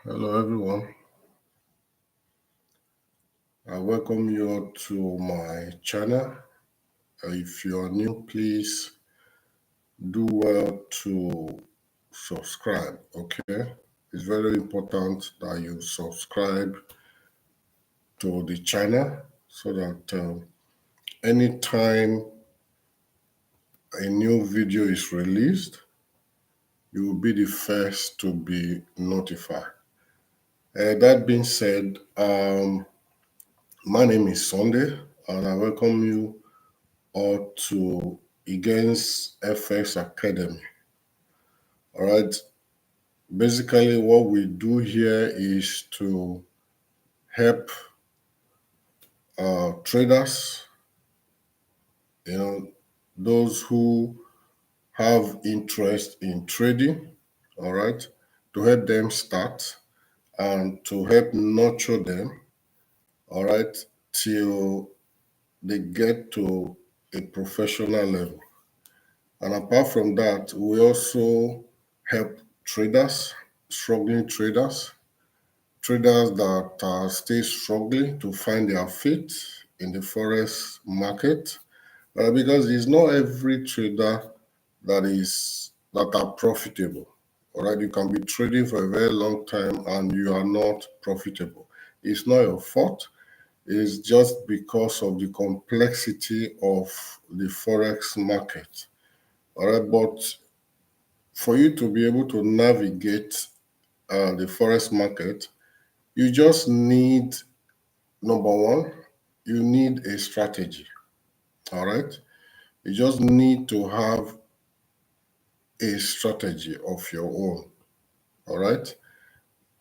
Hello, everyone. I welcome you all to my channel. If you are new, please do well to subscribe. Okay, it's very important that you subscribe to the channel so that anytime a new video is released, you will be the first to be notified. That being said, my name is Sunday, and I welcome you or to Against FX Academy. All right. Basically, what we do here is to help traders, those who have interest in trading, all right, to help them start and to help nurture them, all right, till they get to a professional level. And apart from that, we also help traders, struggling traders that are still struggling to find their feet in the forex market, because it's not every trader that are profitable. All right, you can be trading for a very long time and you are not profitable. It's not your fault. It's just because of the complexity of the forex market. All right, but for you to be able to navigate the forex market, you just need, number one, you need a strategy. All right, you just need to have a strategy of your own. All right,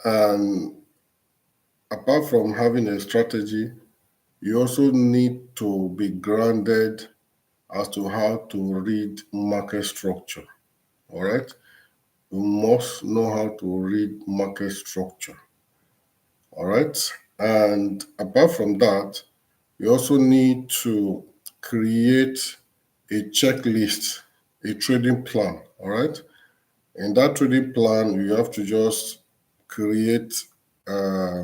and apart from having a strategy, you also need to be grounded as to how to read market structure. All right, you must know how to read market structure. All right. And apart from that, you also need to create a checklist, a trading plan. All right. In that trading plan, you have to just create uh,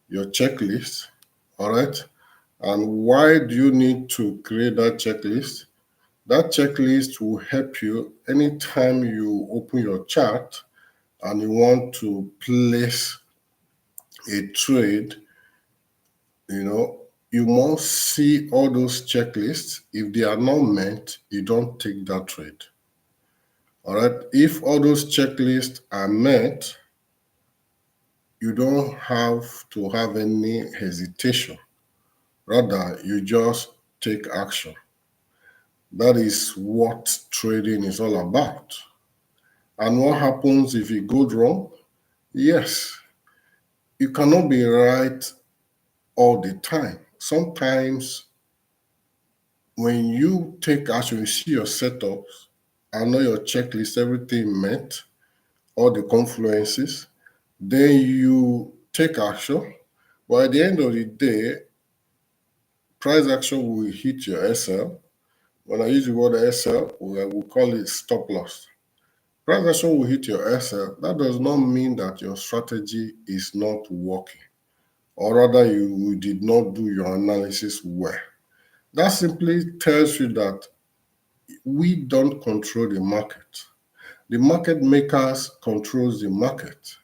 your checklist. All right. And why do you need to create that checklist? That checklist will help you anytime you open your chart and you want to place a trade. You must see all those checklists. If they are not met, you don't take that trade. All right. If all those checklists are met, you don't have to have any hesitation. Rather, you just take action. That is what trading is all about. And what happens if it goes wrong? Yes, you cannot be right all the time. Sometimes when you take action, you see your setups, I know your checklist, everything met, all the confluences, then you take action. But at the end of the day, price action will hit your SL. When I use the word SL, we will call it stop loss. Price action will hit your SL. That does not mean that your strategy is not working, or rather, you did not do your analysis well. That simply tells you that we don't control the market. The market makers controls the market.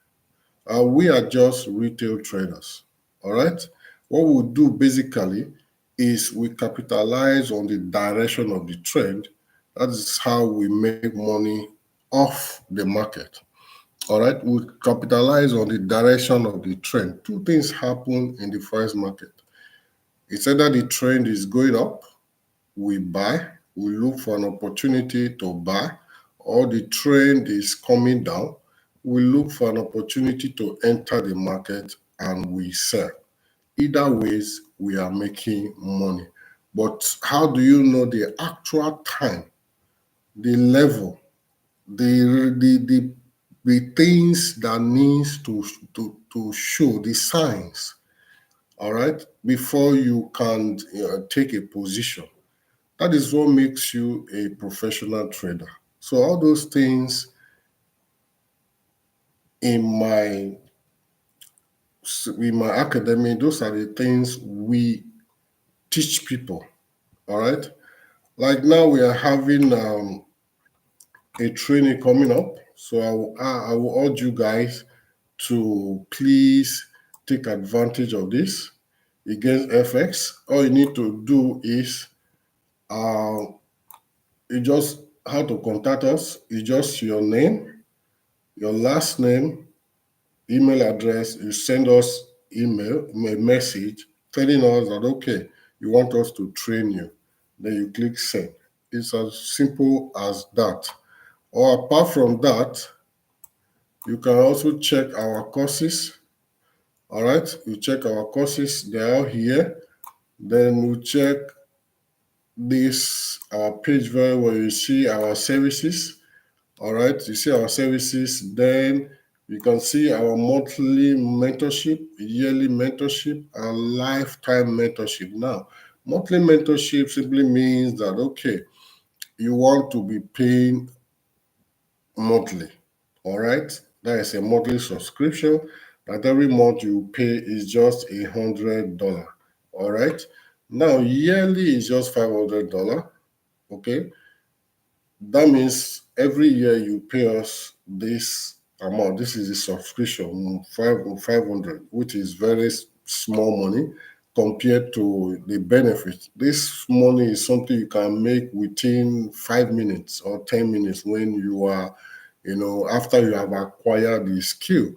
We are just retail traders. All right. What we do basically is we capitalize on the direction of the trend. That is how we make money off the market. All right. We capitalize on the direction of the trend. Two things happen in the forex market. It's either the trend is going up, we buy, we look for an opportunity to buy, or the trend is coming down, we look for an opportunity to enter the market and we sell. Either ways, we are making money. But how do you know the actual time, the level, the things that needs to show the signs, all right, before you can take a position? That is what makes you a professional trader. So all those things, in my in my academy, those are the things we teach people. All right. Like now we are having a training coming up. So I will urge you guys to please take advantage of this against FX. All you need to do is uh, you just how to contact us. You just your name, your last name, email address. You send us a message telling us that okay, you want us to train you. Then you click send. It's as simple as that. Or apart from that, you can also check our courses. All right, you check our courses, they are here. Then you check this our page where you see our services. All right, you see our services. Then you can see our monthly mentorship, yearly mentorship, and lifetime mentorship. Now, monthly mentorship simply means that okay, you want to be paying monthly. All right, that is a monthly subscription that every month you pay is just $100. All right, now yearly is just $500. Okay, that means every year you pay us this amount. This is a subscription, 500, which is very small money compared to the benefit. This money is something you can make within 5 minutes or 10 minutes when you are, after you have acquired the skill.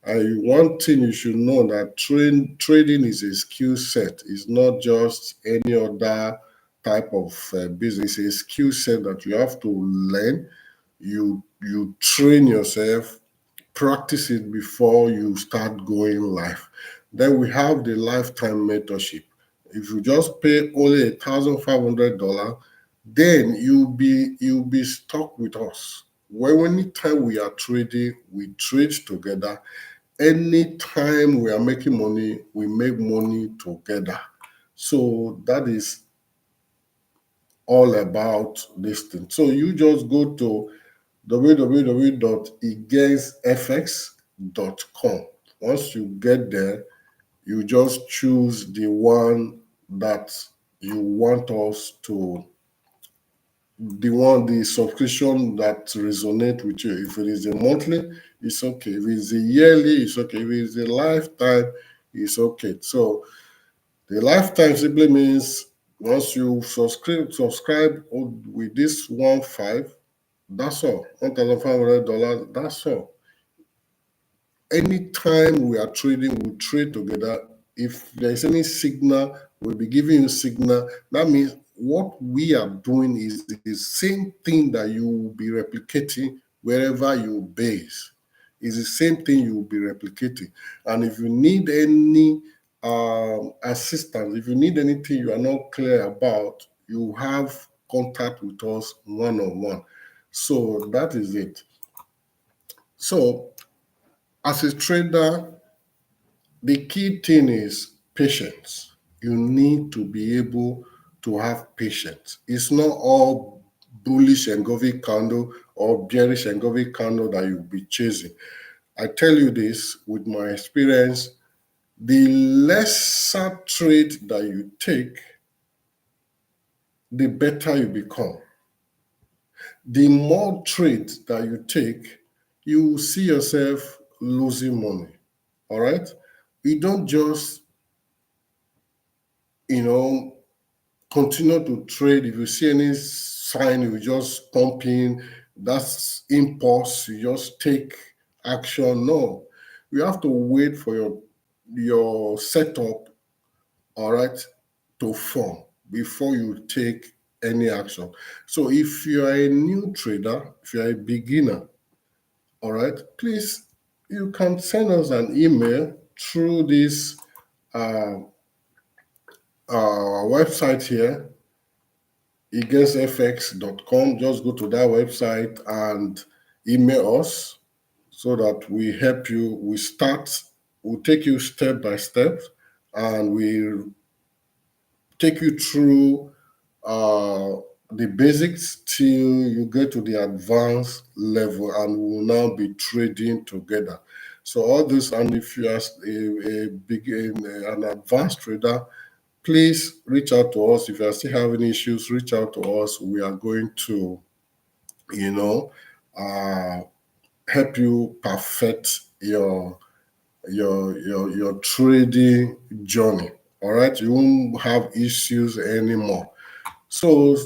One thing you should know that trading is a skill set. It's not just any other type of business. It's a skill set that you have to learn. You train yourself, practice it before you start going live. Then we have the lifetime mentorship. If you just pay only $1,500, then you'll be stuck with us. When anytime we are trading, we trade together. Anytime we are making money, we make money together. So that is all about this thing. So you just go to www.againstfx.com. Once you get there, you just choose the one that you want us to, the subscription that resonate with you. If it is a monthly, it's okay. If it's a yearly, it's okay. If it's a lifetime, it's okay. So the lifetime simply means once you subscribe with this 1.5, that's all. $1,500, that's all. Anytime we are trading, we trade together. If there's any signal, we'll be giving you signal. That means what we are doing is the same thing that you will be replicating wherever you base. It's the same thing you will be replicating. And if you need any assistance, if you need anything you are not clear about, you have contact with us one-on-one. So that is it. So as a trader, the key thing is patience. You need to be able to have patience. It's not all bullish engulfing candle or bearish engulfing candle that you'll be chasing. I tell you this with my experience, the lesser trade that you take, the better you become. The more trades that you take, you will see yourself losing money. All right? You don't just, you know, continue to trade. If you see any sign, you just pump in. That's impulse. You just take action. No, you have to wait for your setup, all right, to form before you take any action. So if you are a new trader, if you are a beginner, all right, please, you can send us an email through this uh, website here, againstfx.com. Just go to that website and email us so that we help you. We'll take you step by step, and we take you through uh, the basics till you get to the advanced level, and we'll now be trading together. So all this, and if you are an advanced trader, please reach out to us. If you are still having issues, reach out to us. We are going to, you know, uh, help you perfect your trading journey. All right, you won't have issues anymore. So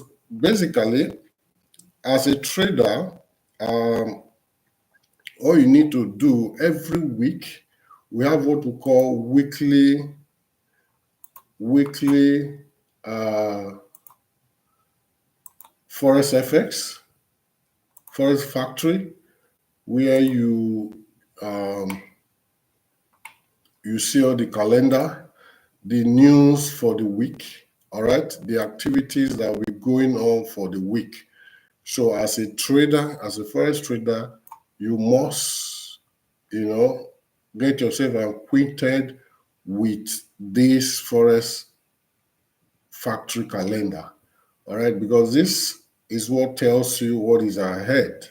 basically, as a trader, um, all you need to do every week, we have what we call weekly uh, forex FX, forex factory, where um, you see all the calendar, the news for the week, all right, the activities that will be going on for the week. So as a trader, as a forex trader, you must, get yourself acquainted with this forex factory calendar, all right, because this is what tells you what is ahead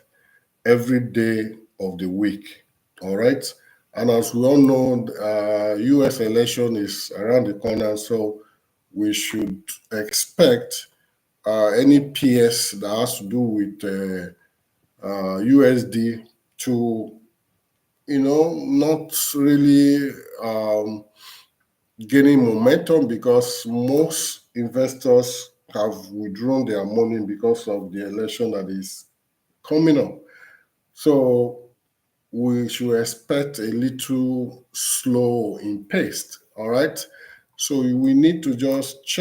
every day of the week, all right. And as we all know, U.S. election is around the corner, so we should expect any PS that has to do with USD to, not really gaining momentum, because most investors have withdrawn their money because of the election that is coming up. So we should expect a little slow in pace. All right. So we need to just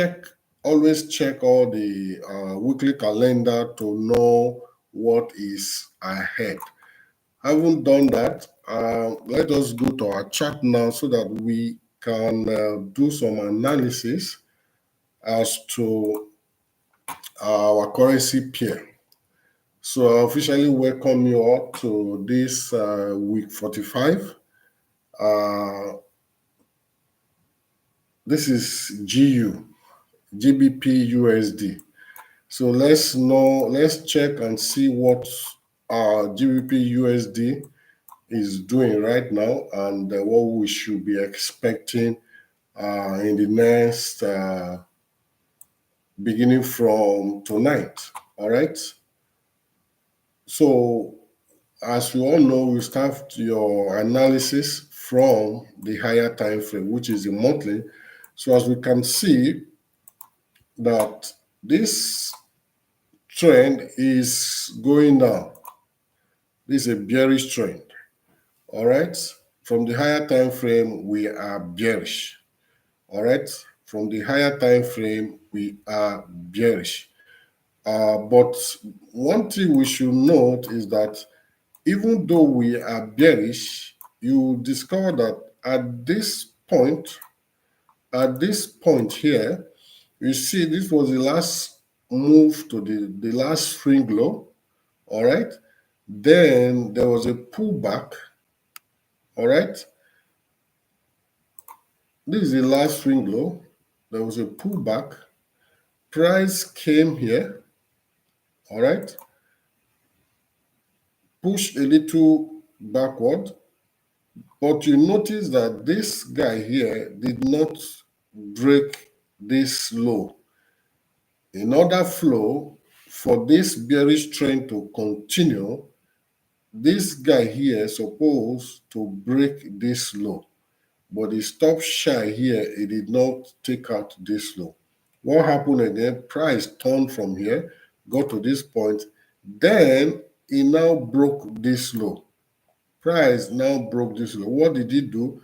always check all the weekly calendar to know what is ahead. Having done that, let us go to our chart now so that we can do some analysis as to our currency pair. So I officially welcome you all to this week 45. Uh, this is GBP USD. So let's check and see what GBP USD is doing right now, and what we should be expecting in the next beginning from tonight. All right. So as we all know, we start your analysis from the higher time frame, which is the monthly. So as we can see that this trend is going down. This is a bearish trend. All right. From the higher time frame, we are bearish. All right. From the higher time frame, we are bearish. But one thing we should note is that even though we are bearish, you discover that at this point here, you see this was the last move to the last spring low, all right? Then there was a pullback, all right? This is the last swing low. There was a pullback. Price came here, all right? Pushed a little backward, but you notice that this guy here did not break this low. In order for this bearish trend to continue, this guy here is supposed to break this low, but he stopped shy here. He did not take out this low. What happened again? Price turned from here, got to this point, then he now broke this low. Price now broke this low. What did he do?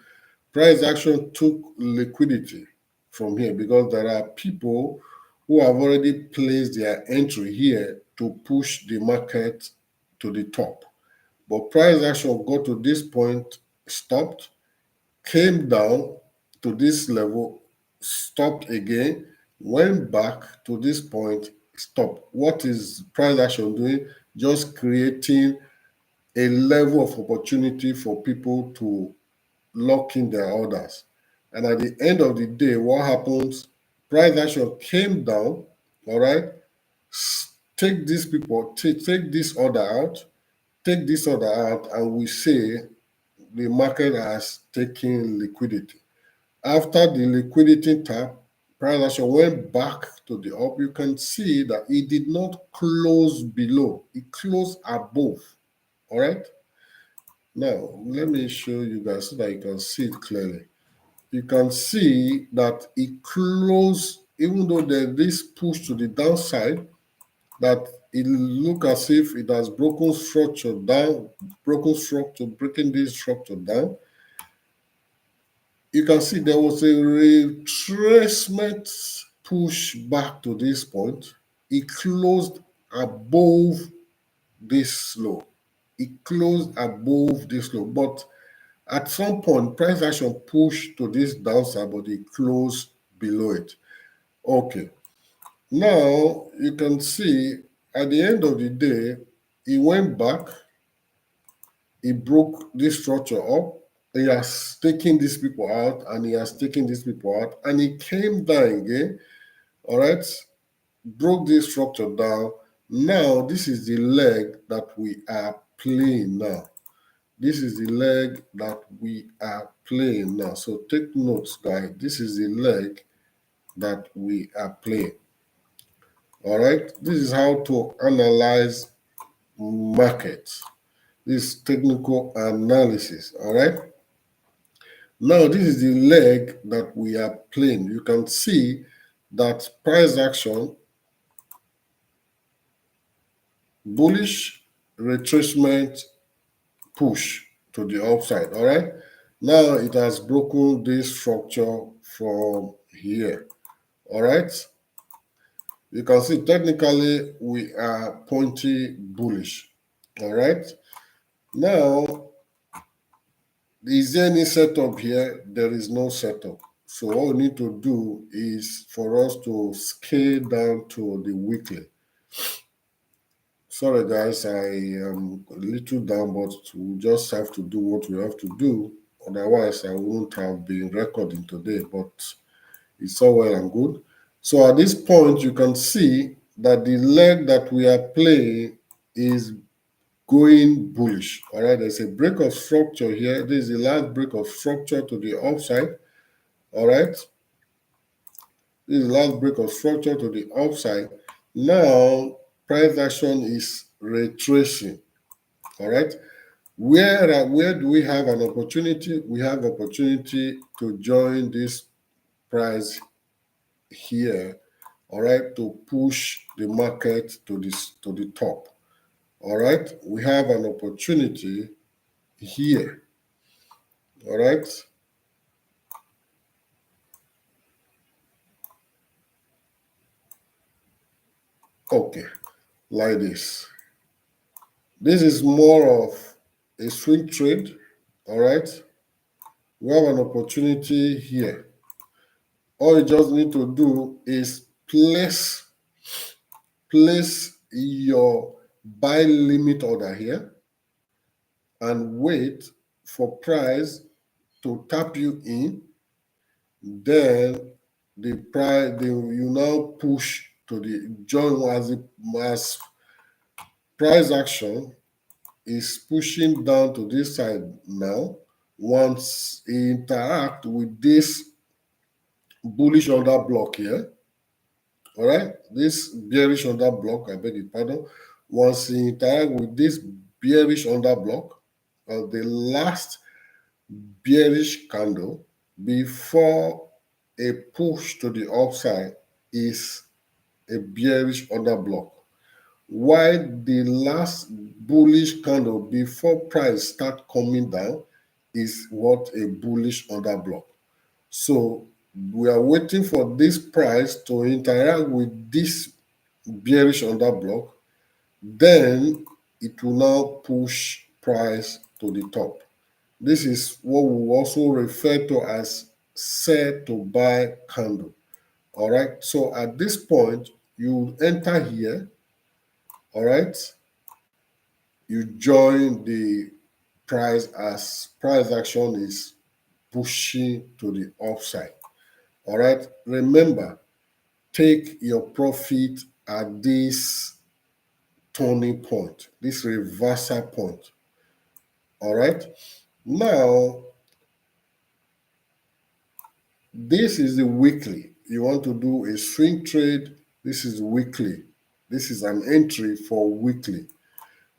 Price action took liquidity from here, because there are people who have already placed their entry here to push the market to the top. But price action got to this point, stopped, came down to this level, stopped again, went back to this point, stopped. What is price action doing? Just creating a level of opportunity for people to lock in their orders. And at the end of the day, what happens? Price action came down, all right? Take these people, take this order out, take this order out, and we say the market has taken liquidity. After the liquidity tap, price action went back to the up. You can see that it did not close below, it closed above. All right. Now, let me show you guys so that you can see it clearly. You can see that it closed, even though there's this push to the downside, that it look as if it has broken structure down, breaking this structure down. You can see there was a retracement push back to this point. It closed above this low. It closed above this low, but at some point, price action pushed to this downside, but it closed below it. Okay. Now you can see at the end of the day, it went back, it broke this structure up, he has taken these people out, and he has taken these people out, and he came down again, all right, broke this structure down. Now, this is the leg that we are playing now. This is the leg that we are playing now. So take notes, guys. This is the leg that we are playing. All right. This is how to analyze markets. This technical analysis. All right. Now, this is the leg that we are playing. You can see that price action, bullish retracement, push to the upside. All right. Now it has broken this structure from here. All right. You can see technically we are pointy bullish. All right. Now, is there any setup here? There is no setup. So what we need to do is for us to scale down to the weekly. Sorry guys, I am a little down, but we just have to do what we have to do. Otherwise, I wouldn't have been recording today, but it's all well and good. So at this point, you can see that the leg that we are playing is going bullish. All right, there's a break of structure here. This is the last break of structure to the upside. All right, this is the last break of structure to the upside. Now, price action is retracing. All right, where do we have an opportunity? We have opportunity to join this price here, all right, to push the market to the top. All right, we have an opportunity here. All right. Okay, like this. This is more of a swing trade. All right. We have an opportunity here. All you just need to do is place your buy limit order here and wait for price to tap you in. Then the price, you now push to the join as price action is pushing down to this side now. Once it interact with this bullish order block here, all right, this bearish order block, I beg your pardon. Once it interact with this bearish order block, the last bearish candle before a push to the upside is a bearish order block, while the last bullish candle before price start coming down is what a bullish order block. So we are waiting for this price to interact with this bearish order block, then it will now push price to the top. This is what we also refer to as sell to buy candle. All right. So at this point, you enter here. All right. You join the price as price action is pushing to the upside. All right. Remember, take your profit at this turning point, this reversal point. All right. Now, this is the weekly. You want to do a swing trade. This is weekly. This is an entry for weekly.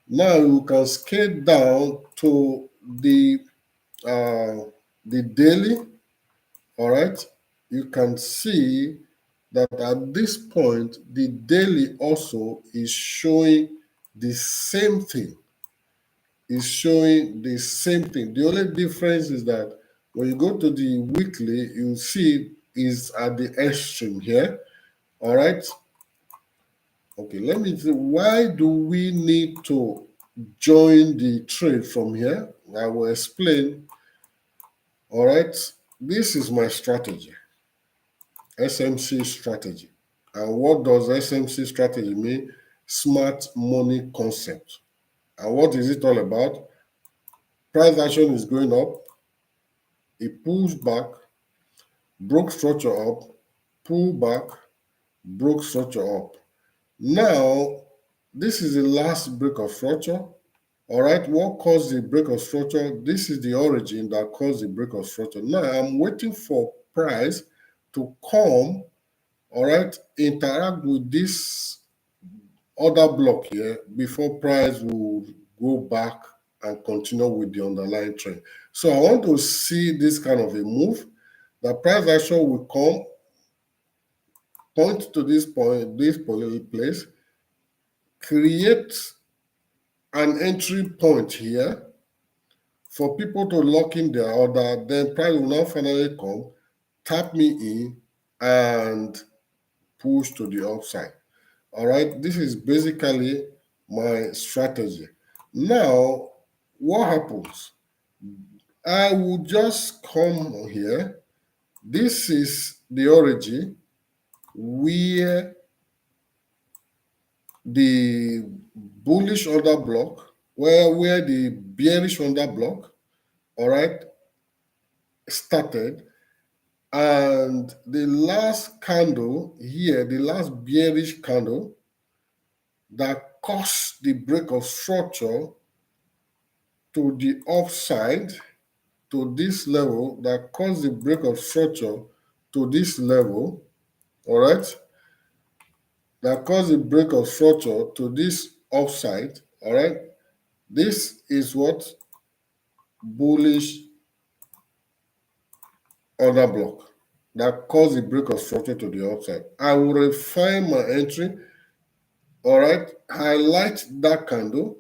Now you can scale down to uh, the daily. All right. You can see that at this point, the daily also is showing the same thing. Is showing the same thing. The only difference is that when you go to the weekly, you see is at the extreme here. All right. Okay, let me see. Why do we need to join the trade from here? I will explain. All right. This is my strategy, SMC strategy. And what does SMC strategy mean? Smart money concept. And what is it all about? Price action is going up, it pulls back, broke structure up, pull back, broke structure up. Now, this is the last break of structure. All right, what caused the break of structure? This is the origin that caused the break of structure. Now, I'm waiting for price to come, all right, interact with this other block here before price will go back and continue with the underlying trend. So I want to see this kind of a move. The price action will come, point to this point, this place, create an entry point here for people to lock in their order. Then price will now finally come, tap me in, and push to the upside. All right, this is basically my strategy. Now, what happens? I will just come here. This is the origin where the bullish order block, where the bearish order block, all right, started. And the last candle here, the last bearish candle that caused the break of structure to the upside to this level, that caused the break of structure to this level, all right, that caused the break of structure to this upside, all right. This is what bullish order block that caused the break of structure to the upside. I will refine my entry, all right, highlight that candle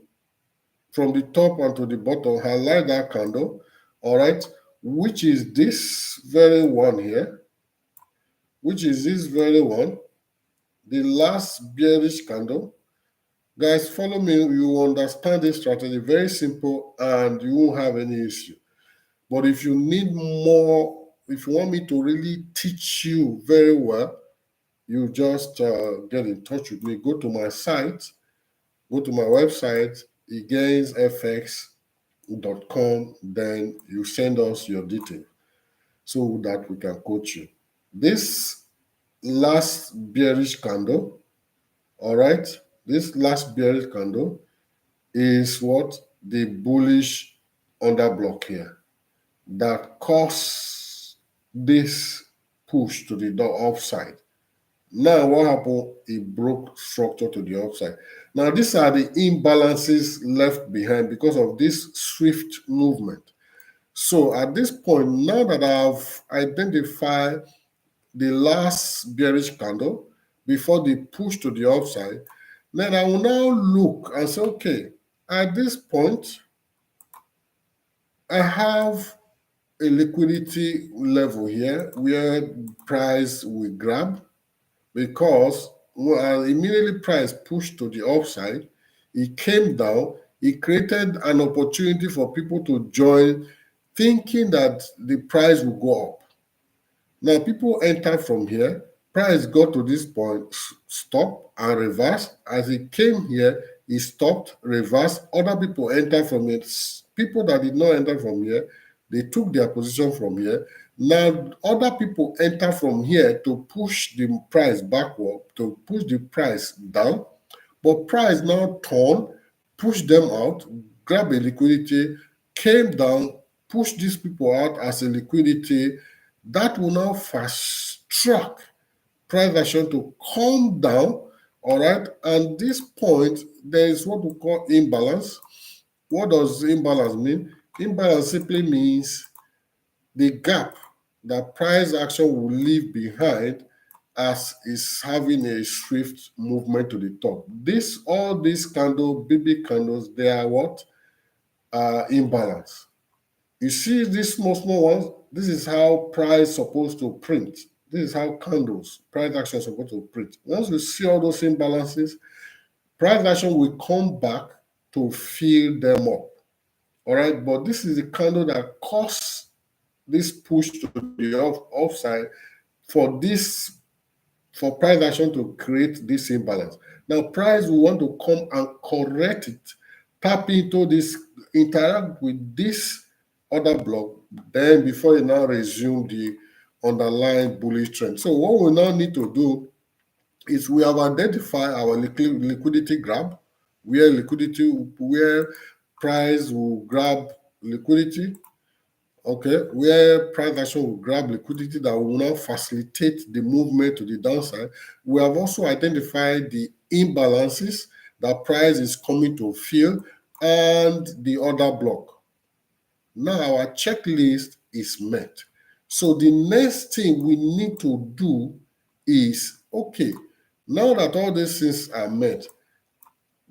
from the top and to the bottom, highlight that candle, all right, which is this very one here, which is this very one, the last bearish candle. Guys, follow me. You understand this strategy. Very simple, and you won't have any issue. But if you need more, if you want me to really teach you very well, you just get in touch with me. Go to my site, go to my website, egainsfx.com. Then you send us your details so that we can coach you. This last bearish candle, all right, this last bearish candle is what the bullish underblock here that caused this push to the upside. Now, what happened? It broke structure to the upside. Now, these are the imbalances left behind because of this swift movement. So, at this point, now that I've identified the last bearish candle before the push to the upside, then I will now look and say, okay, at this point, I have a liquidity level here where price will grab because immediately price pushed to the upside, it came down, it created an opportunity for people to join thinking that the price will go up. Now, people enter from here. Price got to this point, stop and reverse. As it came here, it stopped, reversed. Other people enter from it. People that did not enter from here, they took their position from here. Now, other people enter from here to push the price backward, to push the price down. But price now turned, pushed them out, grabbed a liquidity, came down, push these people out as a liquidity, that will now fast track price action to come down. All right. And this point, there is what we call imbalance. What does imbalance mean? Imbalance simply means the gap that price action will leave behind as is having a swift movement to the top. All these candles, BB candles, they are what? Imbalance. You see these small ones, this is how price supposed to print. This is how candles, price action is supposed to print. Once you see all those imbalances, price action will come back to fill them up. All right, but this is the candle that caused this push to the upside for this for price action to create this imbalance. Now, price will want to come and correct it, tap into this, interact with this other block, then before it now resume the underlying bullish trend. So what we now need to do is we have identified our liquidity grab, where price will grab liquidity. Okay, where price action will grab liquidity that will now facilitate the movement to the downside. We have also identified the imbalances that price is coming to fill and the other block. Now our checklist is met. So the next thing we need to do is, okay, now that all these things are met,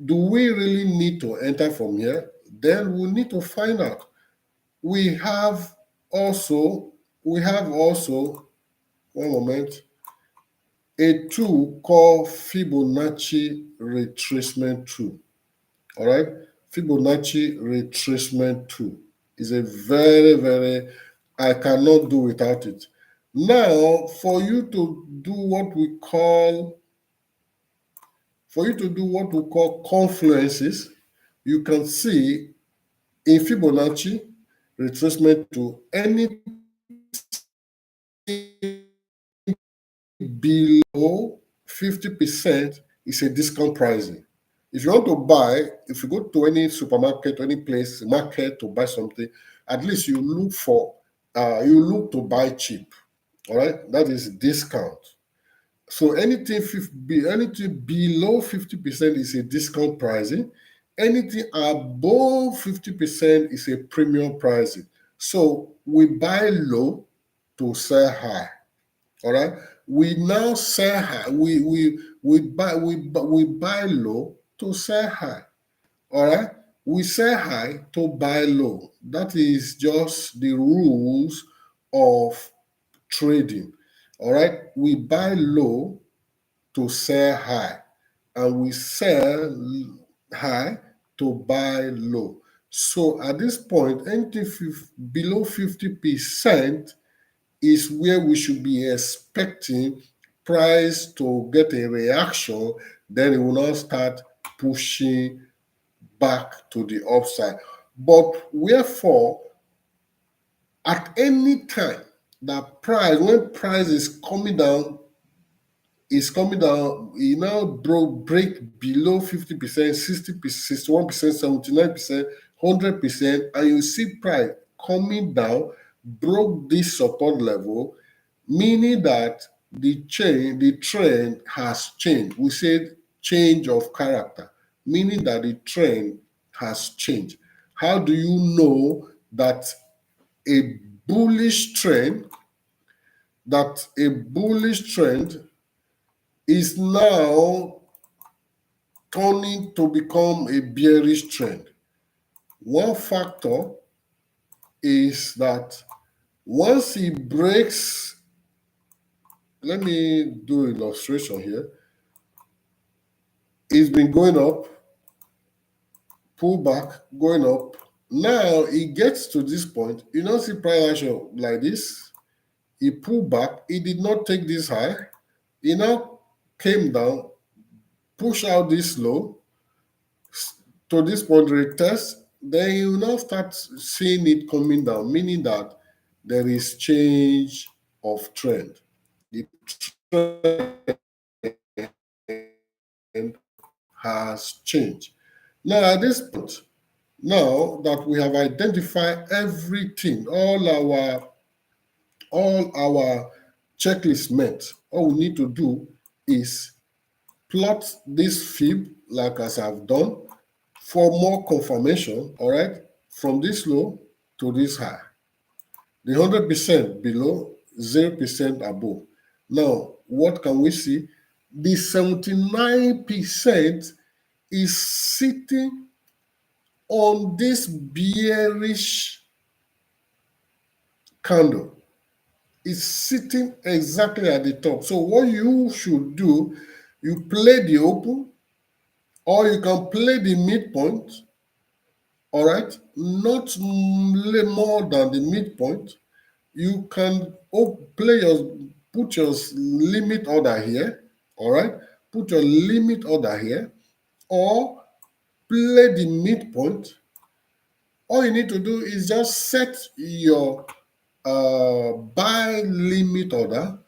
do we really need to enter from here? Then we need to find out. We have also, one moment, a tool called Fibonacci retracement tool. All right, Fibonacci retracement tool is a very, I cannot do without it. Now, for you to do what we call confluences, you can see in Fibonacci retracement tool, anything below 50% is a discount pricing. If you want to buy, if you go to any supermarket, any place, market to buy something, at least you look to buy cheap. All right, that is discount. So anything below 50% is a discount pricing. Anything above 50% is a premium pricing. So we buy low to sell high. All right. We now sell high. We buy low to sell high. All right. We sell high to buy low. That is just the rules of trading. All right. We buy low to sell high, and we sell high to buy low. So at this point, anything below 50% is where we should be expecting price to get a reaction, then it will not start pushing back to the upside. But wherefore, at any time that when price it now break below 50%, 60%, 61%, 79%, 100%, and you see price coming down, broke this support level, meaning that the trend has changed. We said change of character, meaning that the trend has changed. How do you know that a bullish trend, is now turning to become a bearish trend? One factor is that once it breaks, let me do an illustration here. It's been going up, pull back, going up. Now it gets to this point. You don't see price action like this. It pulled back. It did not take this high. It now came down, push out this low to this point, retest. Then you now start seeing it coming down, meaning that there is change of trend. The trend has changed. Now, at this point, Now that we have identified everything, all our checklist met, all we need to do is plot this fib like as I've done for more confirmation, all right, from this low to this high. The 100% below, 0% above. Now, what can we see? The 79% is sitting on this bearish candle. It's sitting exactly at the top. So what you should do, you play the open, or you can play the midpoint, all right, not more than the midpoint. You can put your limit order here, all right, put your limit order here, or play the midpoint. All you need to do is just set your buy limit order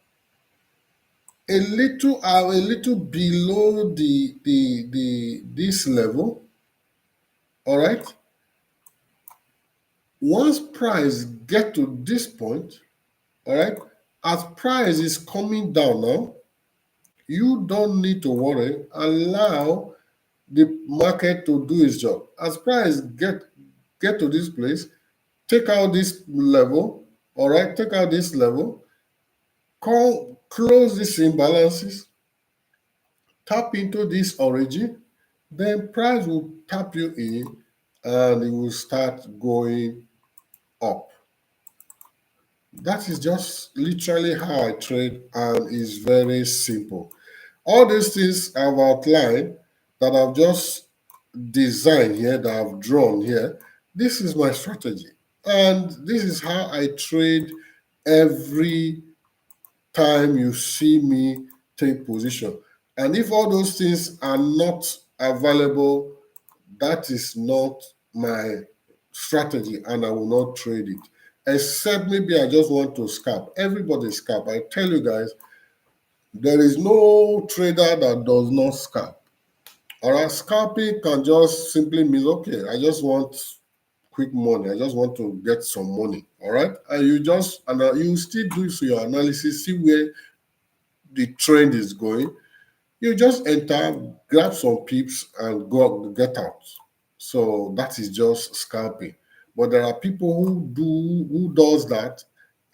a little below the this level, all right. Once price get to this point, all right, as price is coming down now, you don't need to worry. Allow the market to do its job. As price get to this place, take out this level, all right, take out this level, close these imbalances, tap into this origin, then price will tap you in and it will start going up. That is just literally how I trade, and it's very simple. All these things I've outlined that I've just designed here, that I've drawn here, this is my strategy. And this is how I trade every time you see me take position. And if all those things are not available, that is not my strategy and I will not trade it. Except maybe I just want to scalp. Everybody scalp. I tell you guys, there is no trader that does not scalp. All right, scalping can just simply mean, okay, I just want quick money. I just want to get some money. All right, and you still do your analysis, see where the trend is going. You just enter, grab some pips, and go get out. So that is just scalping. But there are people who does that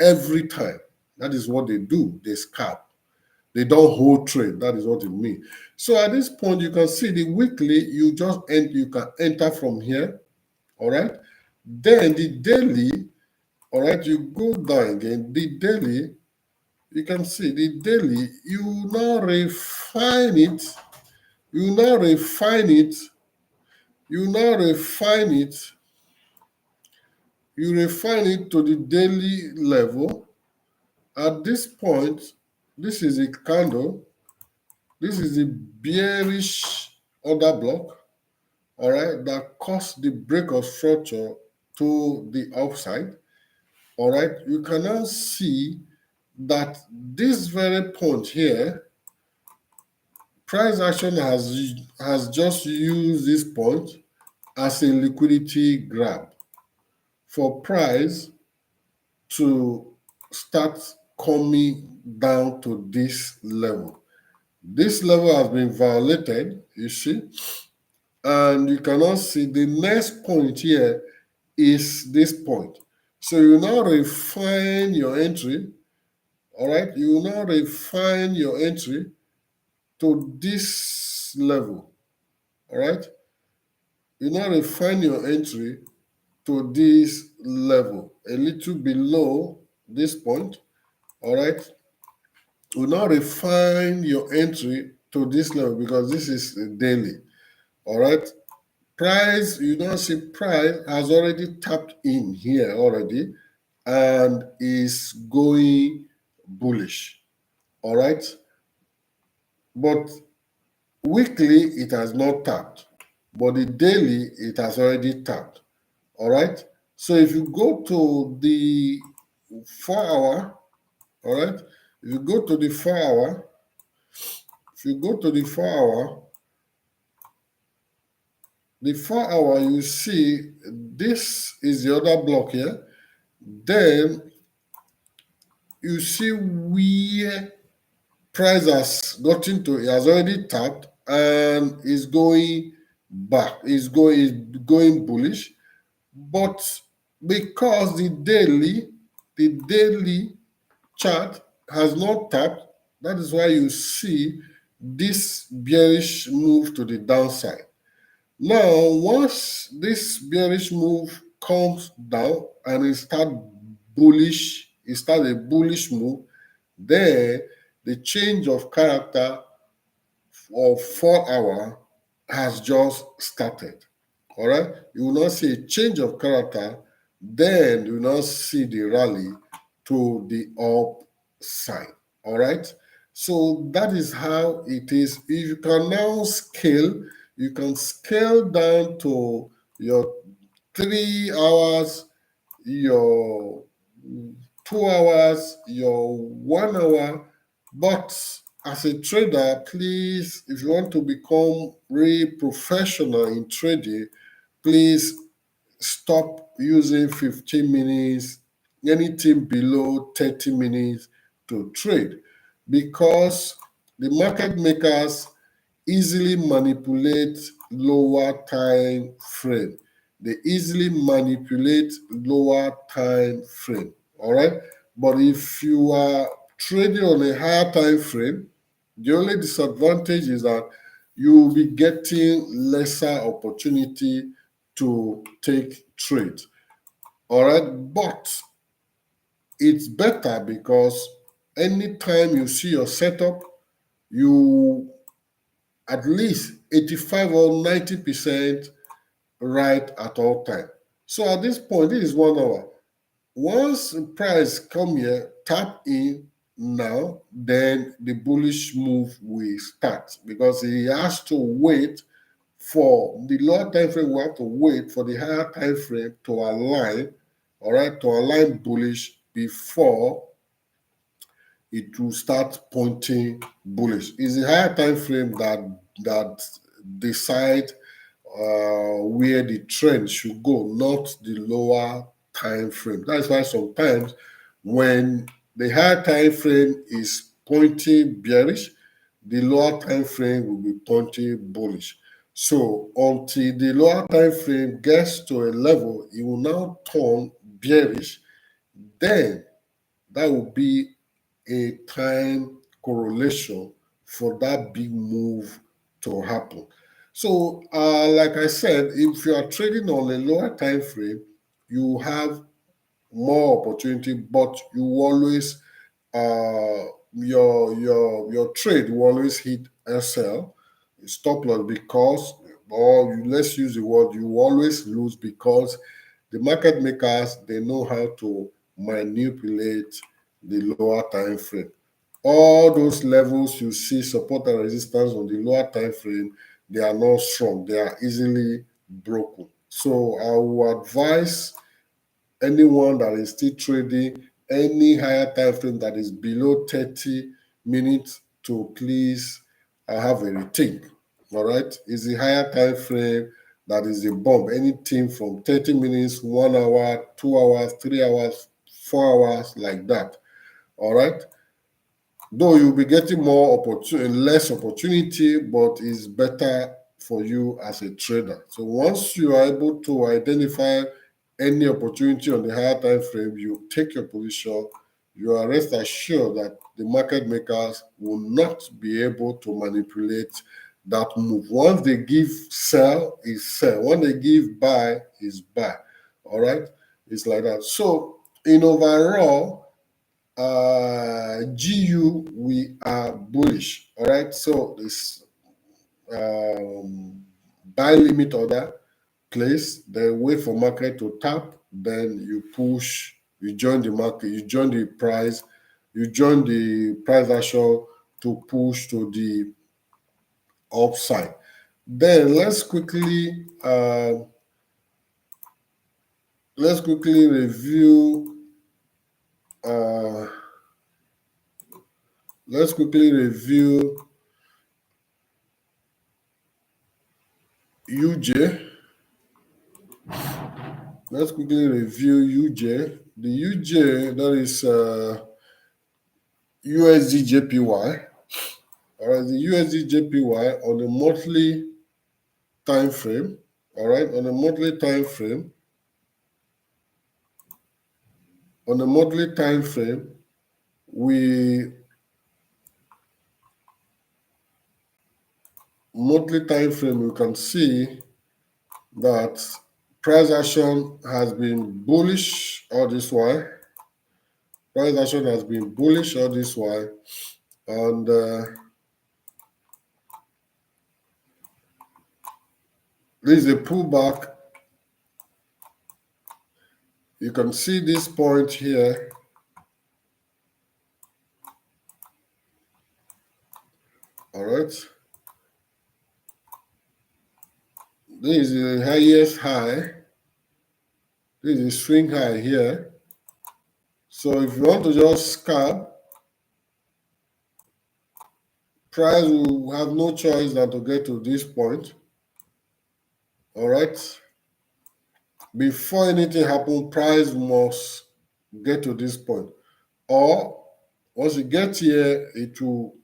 every time. That is what they do. They scalp. They don't hold trade. That is what it means. So at this point, you can see the weekly. You can enter from here. All right. Then the daily. All right. You go down again. The daily. You can see the daily. You now refine it. You now refine it. You now refine it. You refine it to the daily level. At this point, this is a candle. This is a bearish order block, all right, that caused the break of structure to the upside, all right. You can now see that this very point here, price action has just used this point as a liquidity grab for price to start coming down to this level. This level has been violated, you see, and you cannot see the next point here is this point. So you now refine your entry, all right? You now refine your entry to this level, all right? You now refine your entry to this level, a little below this point, all right? You now refine your entry to this level because this is daily, all right? Price, you now see price has already tapped in here already and is going bullish, all right? But weekly, it has not tapped, but the daily, it has already tapped, all right? So if you go to the 4 hour, all right? If you go to the 4 hour, if you go to the 4 hour, The 4 hour, you see, this is the other block here. Then you see where price has gotten to, it has already tapped and is going back, is going bullish. But because the daily chart has not tapped, that is why you see this bearish move to the downside. Now, once this bearish move comes down and it start a bullish move, then the change of character of 4 hour has just started. All right, you will not see a change of character, then you will not see the rally to the upside. All right, so that is how it is. If you can now scale, you can scale down to your 3 hours, your 2 hours, your 1 hour. But as a trader, please, if you want to become really professional in trading, please stop using 15 minutes, anything below 30 minutes to trade, because the market makers easily manipulate lower time frame. They easily manipulate lower time frame. All right. But if you are trading on a higher time frame, the only disadvantage is that you will be getting lesser opportunity to take trade. All right. But it's better because anytime you see your setup, you at least 85 or 90% right at all time. So at this point, this is 1 hour. Once the price come here, tap in now, then the bullish move will start, because he has to wait for the lower time frame. We have to wait for the higher time frame to align, all right, to align bullish before it will start pointing bullish. It's the higher time frame that decide where the trend should go, not the lower time frame. That's why sometimes when the higher time frame is pointing bearish, the lower time frame will be pointing bullish. So until the lower time frame gets to a level, it will now turn bearish. Then that will be a time correlation for that big move to happen. So, like I said, if you are trading on a lower time frame, you have more opportunity, but you always your trade will always hit SL, stop loss, because, or let's use the word, you always lose, because the market makers, they know how to manipulate the lower time frame. All those levels you see, support and resistance on the lower time frame, they are not strong. They are easily broken. So I will advise anyone that is still trading any higher time frame that is below 30 minutes to please have a rethink. All right, it's the higher time frame that is the bomb. Anything from 30 minutes, 1 hour, 2 hours, 3 hours, 4 hours, like that. All right, though you'll be getting more opportunity, less opportunity, but it's better for you as a trader. So once you are able to identify any opportunity on the higher time frame, you take your position. You are rest assured that the market makers will not be able to manipulate that move. Once they give sell, is sell. When they give buy, is buy. All right, it's like that. So in overall, GU, we are bullish. All right. So this buy limit order place, then wait for market to tap, then you push, you join the market, you join the price action to push to the upside. Then let's quickly review uh, let's quickly review UJ. Let's quickly review UJ. The UJ, that is USD All right, the USD on a monthly time frame. All right, on a monthly time frame. On a we monthly time frame, you can see that price action has been bullish all this while. Price action has been bullish all this while, and this is a pullback. You can see this point here. All right, this is the highest high. This is a swing high here. So if you want to just scalp, price will have no choice than to get to this point. All right. Before anything happens, price must get to this point. Or once it gets here, it will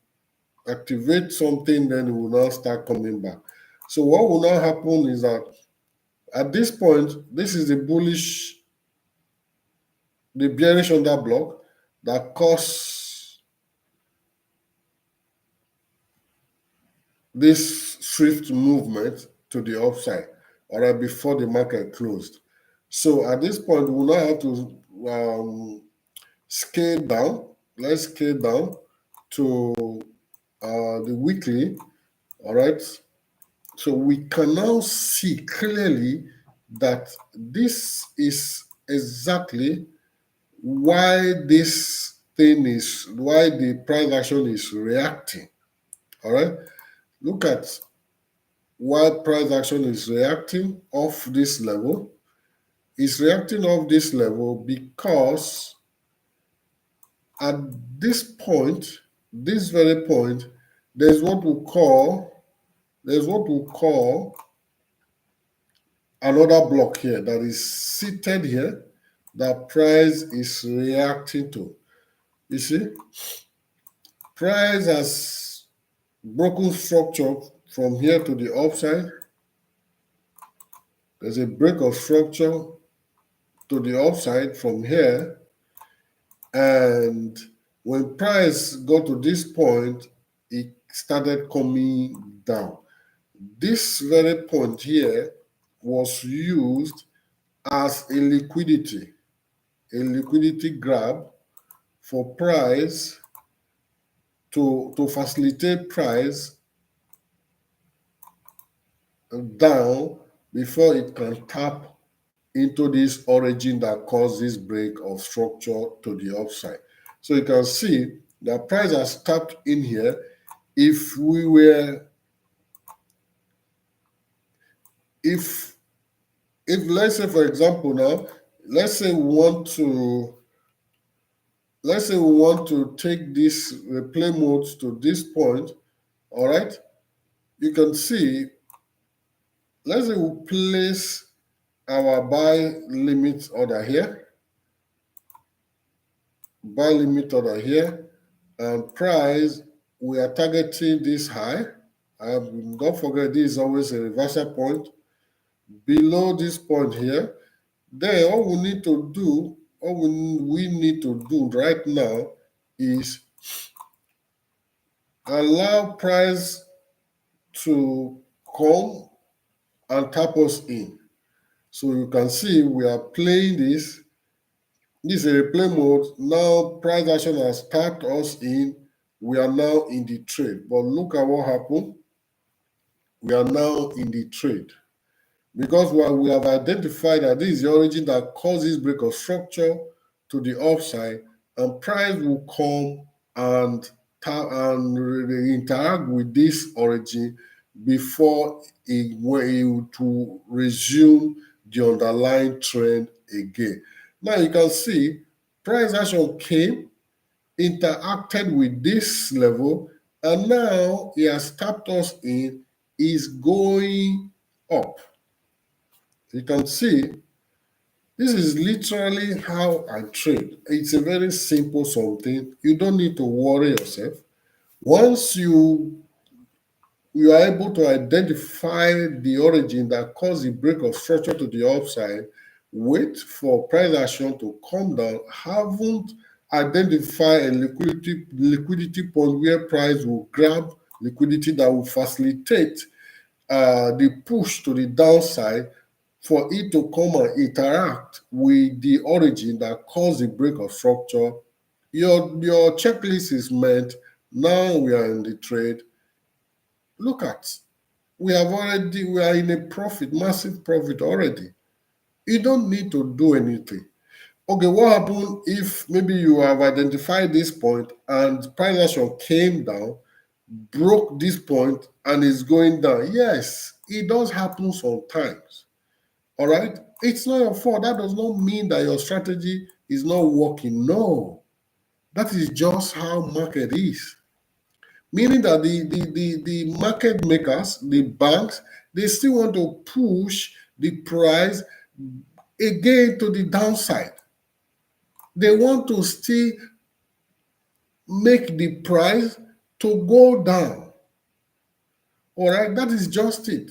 activate something, then it will now start coming back. So what will now happen is that at this point, this is the bullish, the bearish under block that caused this swift movement to the upside, all right, before the market closed. So at this point, we'll now have to scale down. Let's scale down to the weekly, all right. So we can now see clearly that this is exactly why why the price action is reacting, all right. Look at why price action is reacting off this level. It's reacting off this level because at this point, this very point, there's what we call another block here that is seated here that price is reacting to. You see, price has broken structure from here to the upside. There's a break of structure to the upside from here, and when price got to this point, it started coming down. This very point here was used as a liquidity grab for price to facilitate price down before it can tap into this origin that caused this break of structure to the upside. So you can see that price has tapped in here. If we were, if let's say for example now, let's say we want to take this replay mode to this point, all right? You can see, let's say we place our buy limit order here, and price, we are targeting this high. Don't forget, this is always a reversal point. Below this point here, then all we need to do right now is allow price to come and tap us in. So you can see we are playing this. This is a replay mode. Now price action has tapped us in. We are now in the trade. But look at what happened. We are now in the trade. Because while we have identified that this is the origin that causes break of structure to the upside, and price will come and interact with this origin before it to resume the underlying trend again. Now you can see price action came, interacted with this level, and now it has tapped us in, is going up. You can see This is literally how I trade. It's a very simple something. You don't need to worry yourself. Once you are able to identify the origin that caused the break of structure to the upside, wait for price action to come down, haven't identified a liquidity point where price will grab liquidity that will facilitate the push to the downside for it to come and interact with the origin that caused the break of structure. Your checklist is met. Now we are in the trade. Look at, we are in a profit, massive profit already. You don't need to do anything. Okay, what happened if maybe you have identified this point and price action came down, broke this point and is going down? Yes, it does happen sometimes. All right, it's not your fault. That does not mean that your strategy is not working. No, that is just how market is. Meaning that the market makers, the banks, they still want to push the price again to the downside. They want to still make the price to go down. All right, that is just it.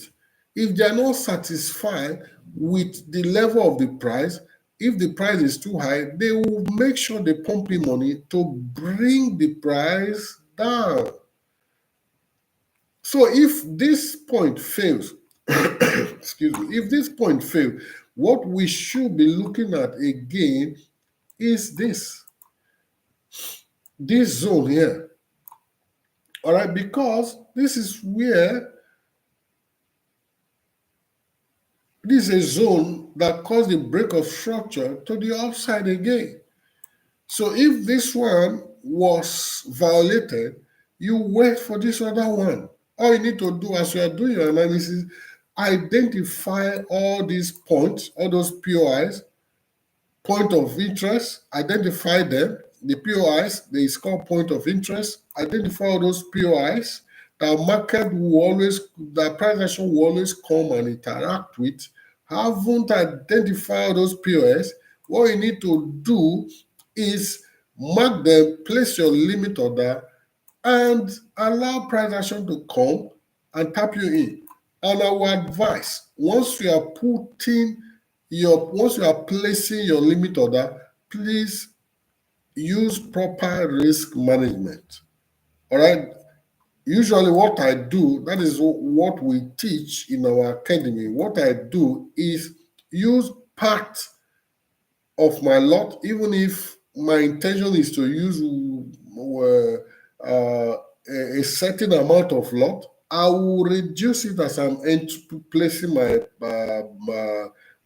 If they are not satisfied with the level of the price, if the price is too high, they will make sure they pump in money to bring the price down. So if this point fails, excuse me, if this point fails, what we should be looking at again is this zone here. All right, because this is where this is a zone that caused the break of structure to the upside again. So if this one was violated, you wait for this other one. All you need to do as you are doing your analysis, identify all these points, all those POIs, point of interest, identify them. The POIs, they score point of interest, identify all those POIs that market will always, that price action will always come and interact with. Haven't identified those POS, what you need to do is mark them, place your limit order, and allow price action to come and tap you in. And our advice, once you are placing your limit order, please use proper risk management. All right. Usually, what I do, that is what we teach in our academy. What I do is use part of my lot, even if my intention is to use a certain amount of lot, I will reduce it as I'm placing my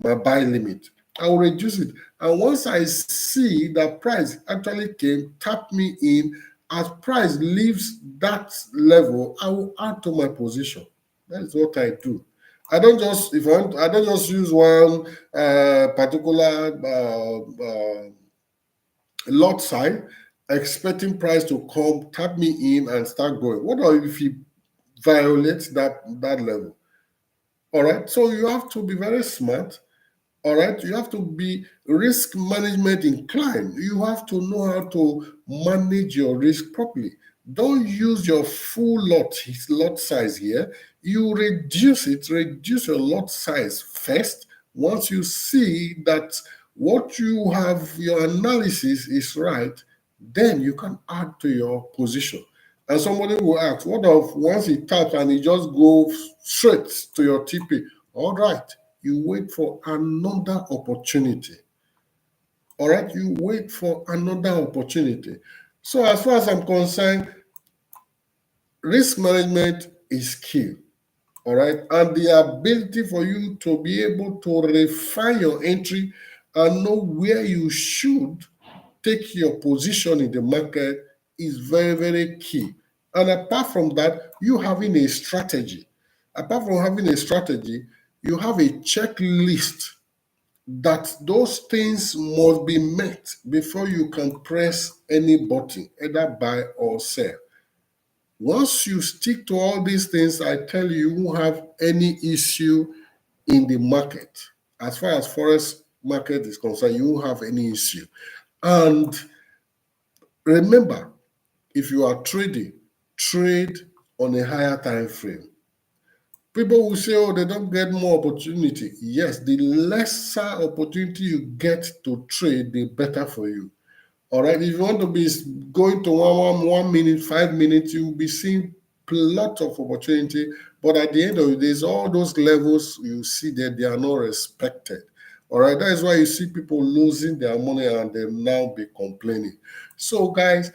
buy limit. I will reduce it. And once I see that price actually came, tap me in, as price leaves that level, I will add to my position. That is what I do. I don't just if I, want, I don't just use one particular lot size, expecting price to come, tap me in, and start going. What if he violates that level? All right. So you have to be very smart. All right, you have to be risk management inclined. You have to know how to manage your risk properly. Don't use your full lot size here. You reduce your lot size first. Once you see that what you have, your analysis is right, then you can add to your position. And somebody will ask, what if once he taps and he just goes straight to your TP? All right, you wait for another opportunity. All right, you wait for another opportunity. So, as far as I'm concerned, risk management is key. All right, and the ability for you to be able to refine your entry and know where you should take your position in the market is very, very key. And apart from that, you having a strategy. Apart from having a strategy, you have a checklist that those things must be met before you can press any button, either buy or sell. Once you stick to all these things, I tell you, you won't have any issue in the market as far as forex market is concerned, you won't have any issue. And remember, if you are trading, trade on a higher time frame. People will say, oh, they don't get more opportunity. Yes, the lesser opportunity you get to trade, the better for you. All right. If you want to be going to 1 minute, 5 minutes, you'll be seeing lot of opportunity. But at the end of the day, all those levels you see there, they are not respected. All right. That is why you see people losing their money and they now be complaining. So, guys,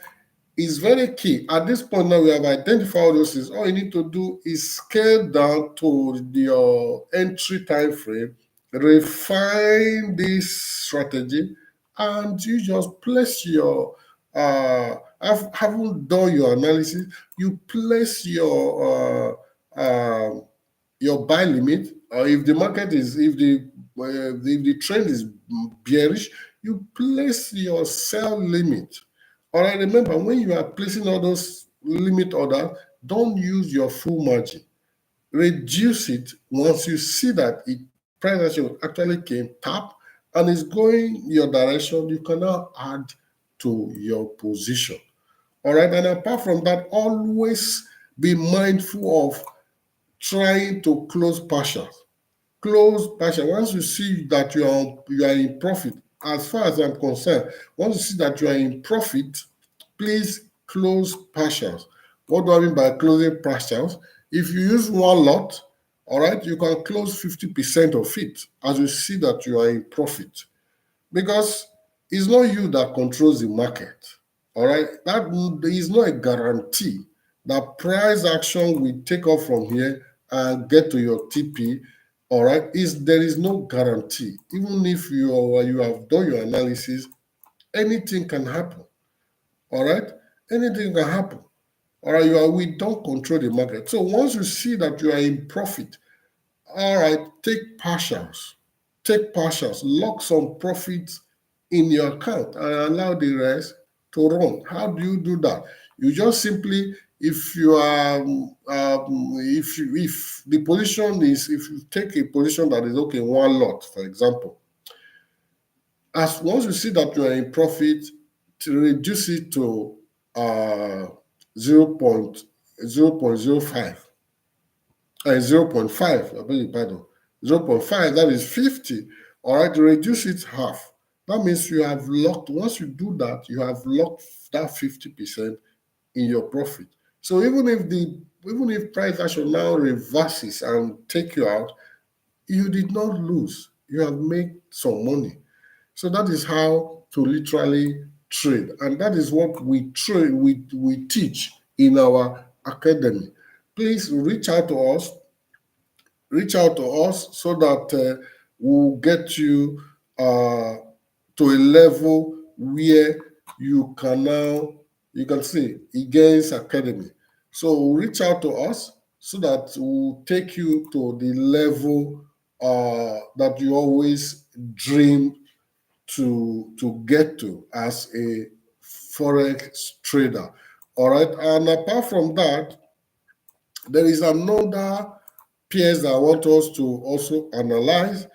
is very key. At this point now, we have identified all those things. All you need to do is scale down to your entry time frame, refine this strategy, and you just place your haven't done your analysis, you place your buy limit, or if the market is if the trend is bearish, you place your sell limit. All right, remember, when you are placing all those limit orders, don't use your full margin. Reduce it once you see that it price action actually came tap and is going your direction. You can now add to your position. All right, and apart from that, always be mindful of trying to close partial. Close partial. Once you see that you are in profit, as far as I'm concerned, once you see that you are in profit, please close partials. What do I mean by closing partials? If you use one lot, all right, you can close 50% of it as you see that you are in profit, because it's not you that controls the market. All right, that is not a guarantee that price action will take off from here and get to your TP. All right, is there is no guarantee. Even if you have done your analysis, anything can happen. All right, anything can happen. All right, we don't control the market. So once you see that you are in profit, all right, take partials. Take partials. Lock some profits in your account and allow the rest to run. How do you do that? You just simply, if you are, if the position is, if you take a position that is okay, one lot, for example, as once you see that you are in profit, to reduce it to uh, 0.05, 0.5, I beg your pardon, 0.5, that is 50. All right, reduce it half. That means you have locked, once you do that, you have locked that 50% in your profit. So even if price action now reverses and take you out, you did not lose. You have made some money. So that is how to literally trade. And that is what we train, we teach in our academy. Please reach out to us so that we'll get you to a level where you can see against academy. So reach out to us so that we'll take you to the level that you always dream to get to as a forex trader. All right, and apart from that, there is another peers that I want us to also analyze,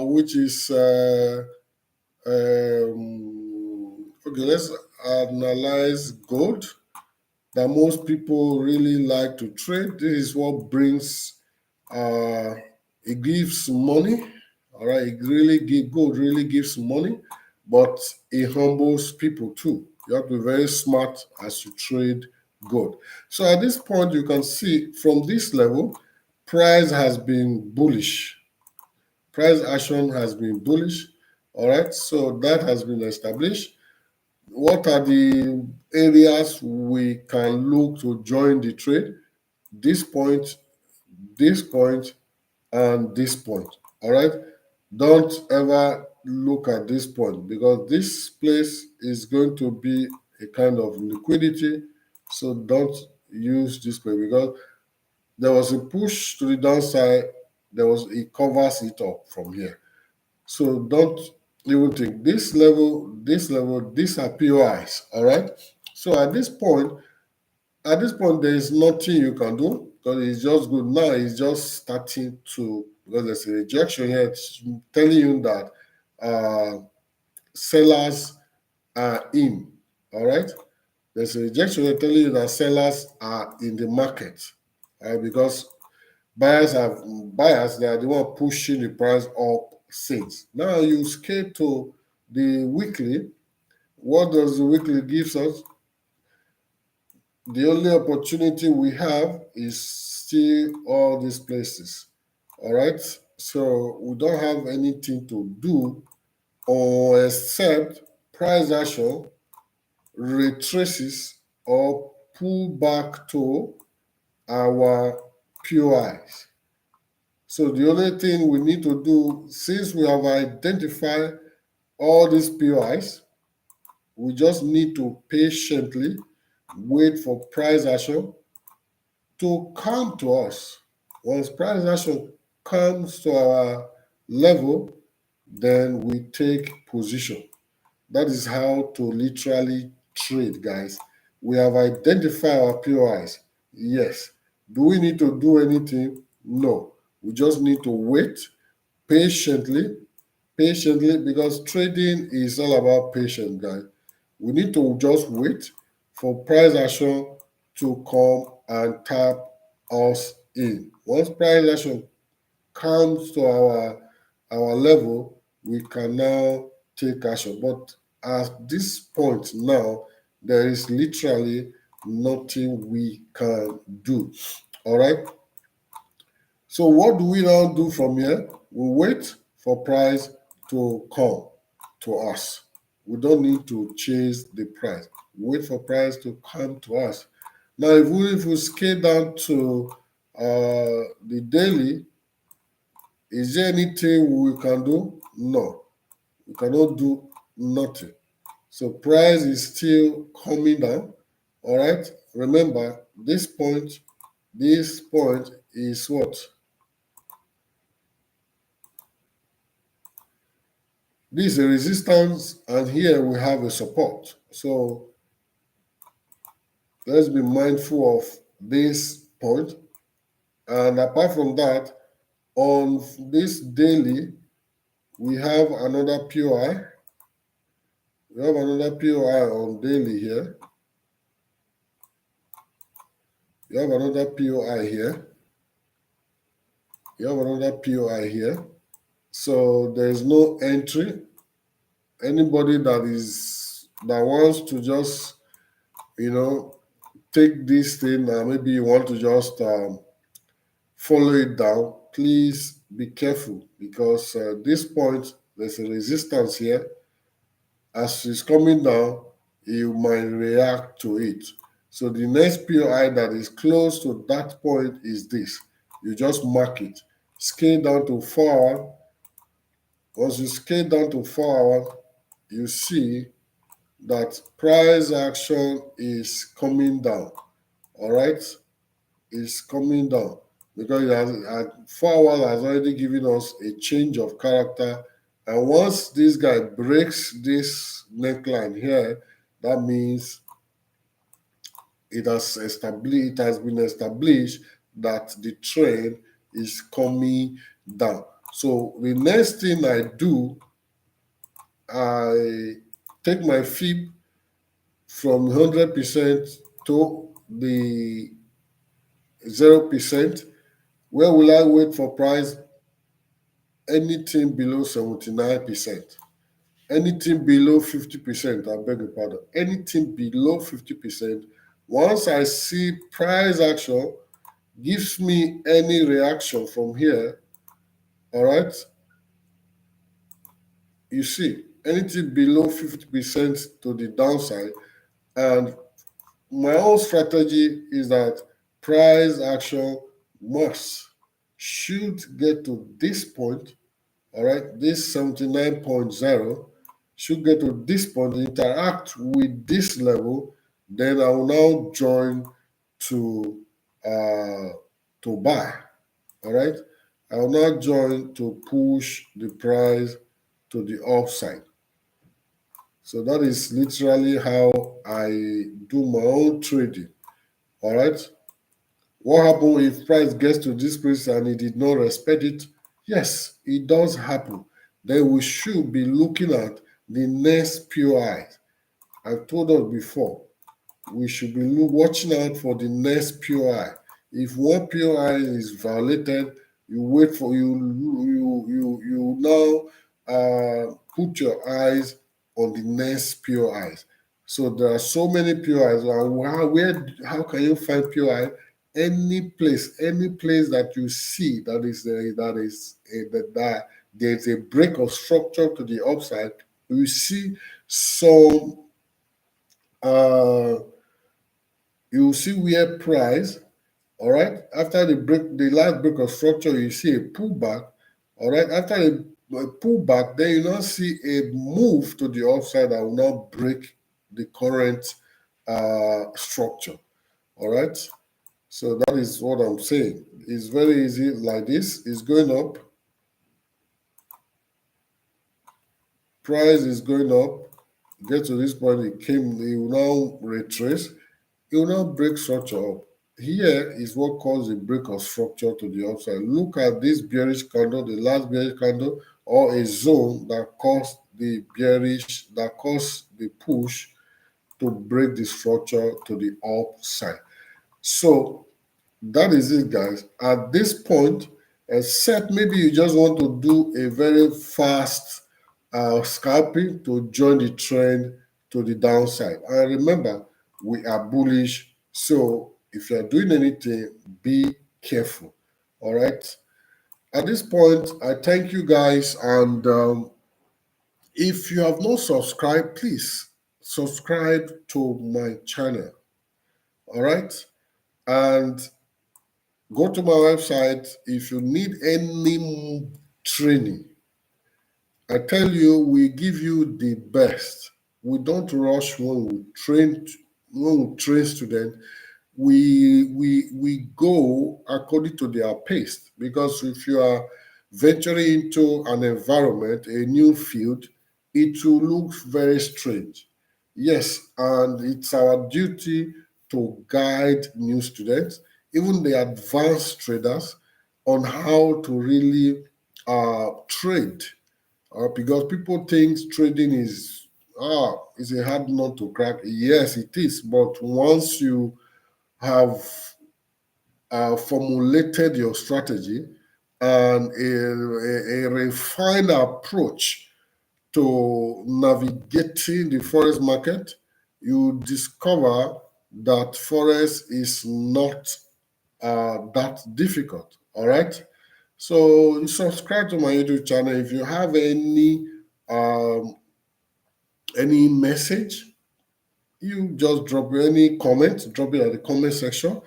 which is okay. Let's analyze gold that most people really like to trade. This is what brings it gives money. All right, gold really gives money, but it humbles people too. You have to be very smart as you trade gold. So at this point, you can see from this level, price has been bullish. Price action has been bullish. All right, so that has been established. What are the areas we can look to join the trade? This point, this point, and this point. All right, don't ever look at this point because this place is going to be a kind of liquidity. So don't use this place because there was a push to the downside. It covers it up from here. So don't even think these are POIs. All right. So at this point, there is nothing you can do because it's just good. Now it's just starting to, because there's a rejection here, it's telling you that uh, sellers are in. All right. There's a rejection that telling you that sellers are in the market, because buyers, they are the one pushing the price up since. Now you scale to the weekly. What does the weekly gives us? The only opportunity we have is still all these places. All right. So we don't have anything to do or except price action retraces or pull back to our POIs. So the only thing we need to do, since we have identified all these POIs, we just need to patiently wait for price action to come to us. Once price action comes to our level, then we take position. That is how to literally trade, guys. We have identified our POIs. Yes. Do we need to do anything? No. We just need to wait patiently, because trading is all about patience, guys. We need to just wait for price action to come and tap us in. Once price action comes to our level, we can now take action. But at this point now, there is literally nothing we can do. All right. So what do we now do from here? We wait for price to come to us. We don't need to chase the price. Wait for price to come to us. Now, if we scale down to the daily, is there anything we can do? No, we cannot do nothing. So price is still coming down. All right. Remember, this point is what? This is a resistance, and here we have a support. So let's be mindful of this point. And apart from that, on this daily, we have another POI. We have another POI on daily here. You have another POI here. You have another POI here. So there is no entry. Anybody that wants to just, take this thing, and maybe you want to just follow it down, please be careful, because this point, there's a resistance here. As it's coming down, you might react to it. So the next POI that is close to that point is this. You just mark it. Scale down to 4 hours. Once you scale down to 4 hours, you see that price action is coming down. All right? It's coming down, because it has, at 4 hours has already given us a change of character. And once this guy breaks this neckline here, that means it has been established that the trend is coming down. So the next thing I do, I take my fib from 100% to the 0%. Where will I wait for price? Anything below 79%. Anything below 50%, I beg your pardon. Anything below 50%. Once I see price action gives me any reaction from here, all right, you see, anything below 50% to the downside. And my own strategy is that price action should get to this point. All right, this 79.0 should get to this point, interact with this level, then I will now join to uh, buy. All right, I will now join to push the price to the upside. So that is literally how I do my own trading. All right. What happens if price gets to this place and it did not respect it? Yes, it does happen. then we should be looking at the next POI. I've told us before, we should be watching out for the next POI. If one POI is violated, you wait for you now put your eyes on the next POIs. So there are so many POIs. How can you find POI? Any place that you see that there's a break of structure to the upside, you see some uh you see where price, all right, after the last break of structure, you see a pullback, all right, after a pullback, then you now see a move to the upside that will not break the current structure, all right. So that is what I'm saying. It's very easy like this. It's going up, price is going up, get to this point, it will now retrace. It will now break structure up. Here is what caused the break of structure to the upside. Look at this bearish candle, the last bearish candle, or a zone that caused the push to break the structure to the upside. So that is it, guys. At this point, except maybe you just want to do a very fast scalping to join the trend to the downside. And remember, we are bullish. So if you're doing anything, be careful. All right. At this point, I thank you guys. And if you have not subscribed, please subscribe to my channel. All right. And go to my website if you need any training. I tell you, we give you the best. We don't rush when we train students. We go according to their pace, because if you are venturing into an environment, a new field, it will look very strange. Yes, and it's our duty to guide new students, even the advanced traders, on how to really trade. Because people think trading is a hard nut to crack. Yes, it is. But once you have formulated your strategy and a refined approach to navigating the forex market, you discover that forex is not that difficult. All right. So subscribe to my YouTube channel. If you have um, any message, you just drop any comment, drop it at the comment section.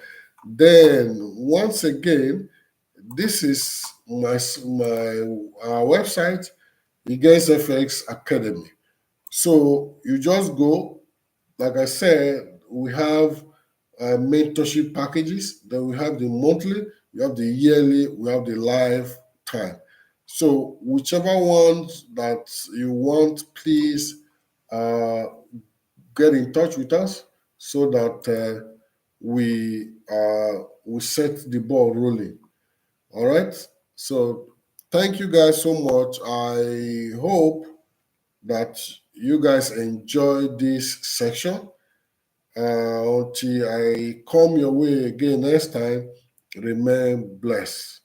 Then once again, this is my website, Against FX Academy. So you just go, like I said, we have mentorship packages. Then we have the monthly, we have the yearly, we have the lifetime. So whichever ones that you want, please uh, get in touch with us so that we set the ball rolling. All right. So thank you guys so much. I hope that you guys enjoy this section. Until I come your way again next time, remain blessed.